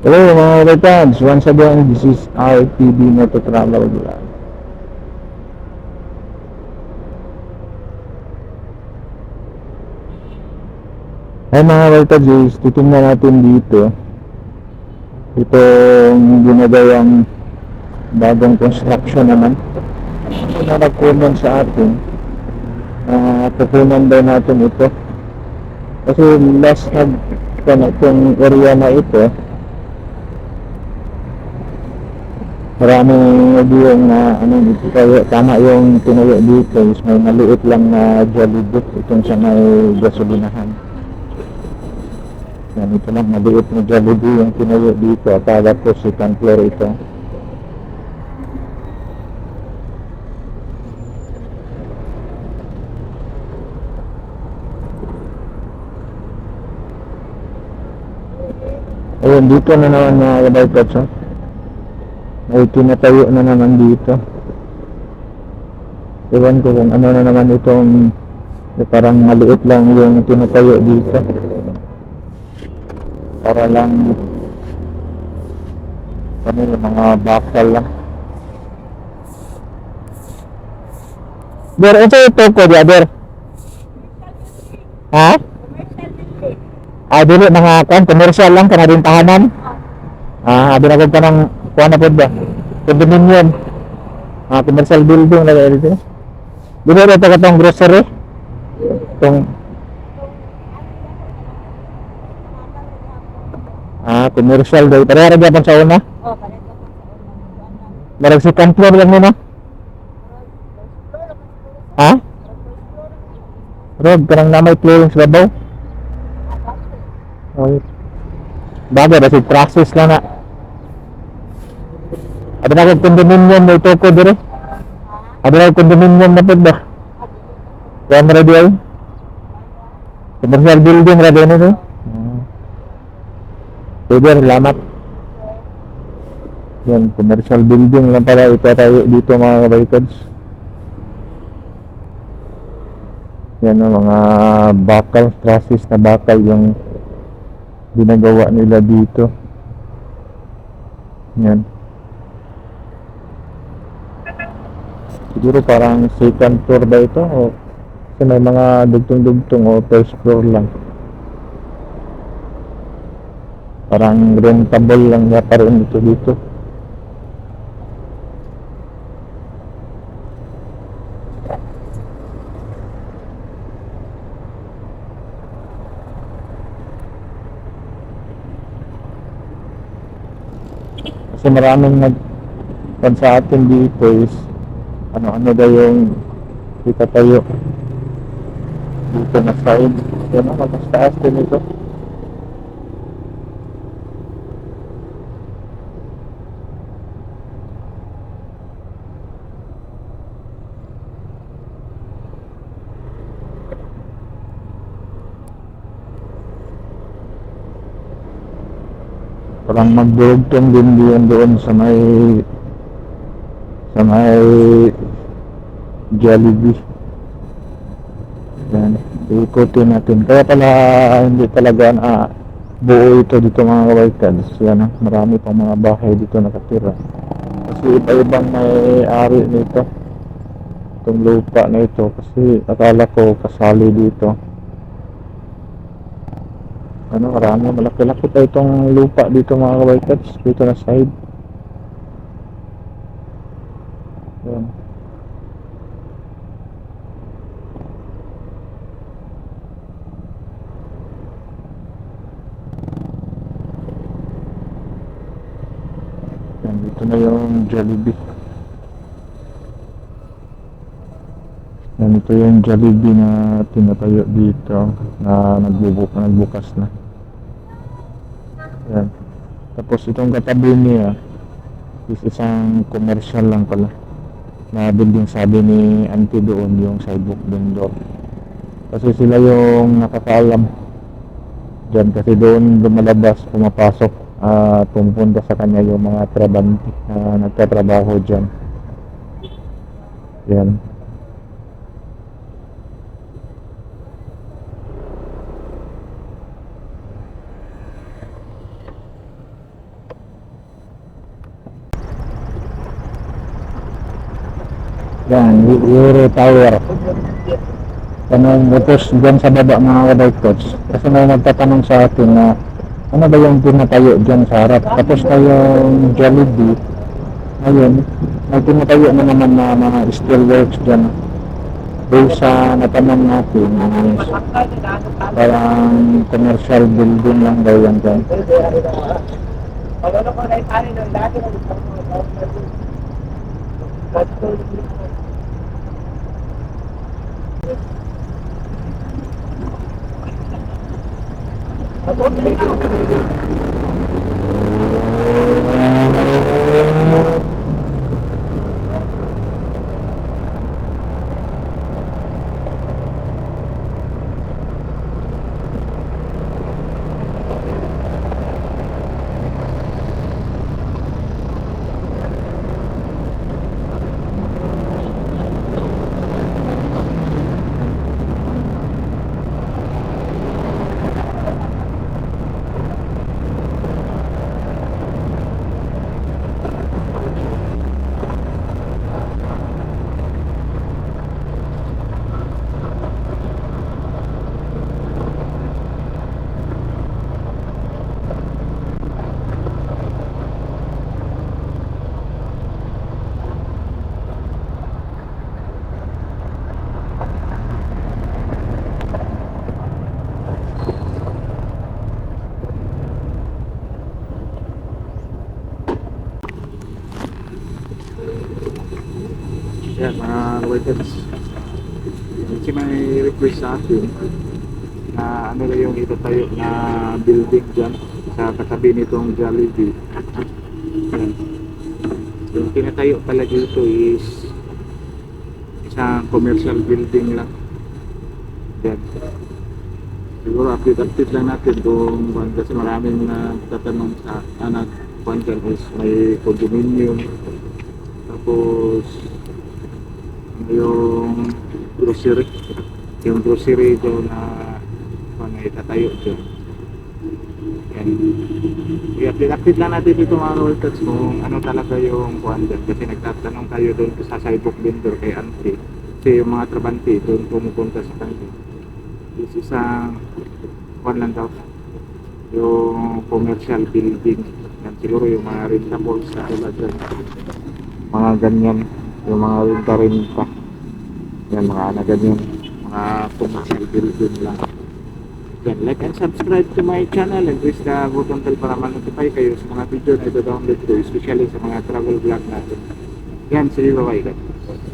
Hello mga kapatid, once again, this is RTV Moto Travel Vlog. Ay mga kapatid, titingnan natin dito itong ginagawang bagong construction naman na nagpunan sa atin. Pupunan daw natin ito kasi last itong area na ito, maraming yung dito kaya tama yung tinayo dito is may maliit lang na Jollibee itong sa may gasolinahan. Yan, ito lang maliit na Jollibee yung tinayo dito. Akala ko second floor ito. Ayun, dito na naman mga kabarkats, oh. May tinatayo na naman dito. Ewan ko kung ano na naman itong parang maliit lang yung tinatayo dito. Para lang yung mga bakal lang. Ber, ito ko dia, Ber. Ha? Dili mga commercial lang kana din tahanan. Abi na ko ng kuha na pod ba? Condominium. Commercial building na dito. Dili ito katong grocery. Tong commercial daw. Para gyapon sa una. Barang second floor lang nila. Road kanang namay flooring sa babaw. Bagay ba si process lang na. Ada na kong condominium na ito ko dire. Ada na kong condominium na po ba? Kaya mo radio ay? Commercial building radio nito. Pwede, salamat. Yan, commercial building lang pala ito tayo dito mga kabikers. Yan o, mga bakal, trusses na bakal yung ginagawa nila dito. Yan. Siguro parang second floor ba ito o kasi may mga dugtong-dugtong o first floor lang. Parang rentable lang niya pa rin ito dito. Kasi maraming nagpan sa atin dito is ano daw yung itatayo dito na side. Yan o, mas taas din ito. Parang magdurugtong din diyan doon sa may Jollibee. Yan, ikutin natin. Kaya pala hindi talaga buo ito dito mga kawaitans. Yan, marami pang mga bahay dito nakatira. Kasi iba-ibang may-ari nito. Itong lupa na ito. Kasi akala ko kasali dito. Marami, malaki-laki pa itong lupa dito mga kawaitans. Dito na side. Yan. Yan, dito na yung Jollibee. Yan, ito yung Jollibee na tinatayo dito na nagbukas na. Yan. Tapos itong katabi niya is isang commercial lang pala na building, sabi ni auntie doon, yung sidewalk vendor. Kasi sila yung nakakaalam dyan kasi doon lumalabas, pumapasok, pumupunta sa kanya yung mga trabante na nagtatrabaho dyan. Yan. Yan, Euro Tower. Tanong utos dyan sa baba mga ka-bike kasi may nagtatanong sa atin na ano ba yung pinatayo dyan sa harap, tapos na yung Jollibee. Ngayon may pinatayo na naman na mga steelworks dyan. Doon sa natanong natin is parang commercial building lang daw yan dyan. Yan, mga riders. Kasi may request sa atin na ano na yung itatayo na building dyan sa katabi nitong Jollibee. Yan. Yung tinatayo pala dito is isang commercial building lang. Yan. Siguro update lang natin kung kasi maraming tatanong sa anak dyan is may condominium, tapos yung grocery doon na itatayo dyan. Yan. I-update lang natin dito mga workers kung ano talaga yung kuhan dyan, kasi nagtatanong tayo doon sa sidewalk vendor kay Auntie, kasi yung mga trabante doon pumupunta sa kanila. This is ang kuhan lang daw, yung commercial building. Yan, siguro yung mga rentables na tulad dyan, mga ganyan, yung mga renta yan, mga na ganyan, mga commercial building lang. Yan, like and subscribe to my channel and press the button bell para ma-notify kayo sa mga video na ito download ko, especially sa mga travel vlog natin. Yan, sige, bye bye guys.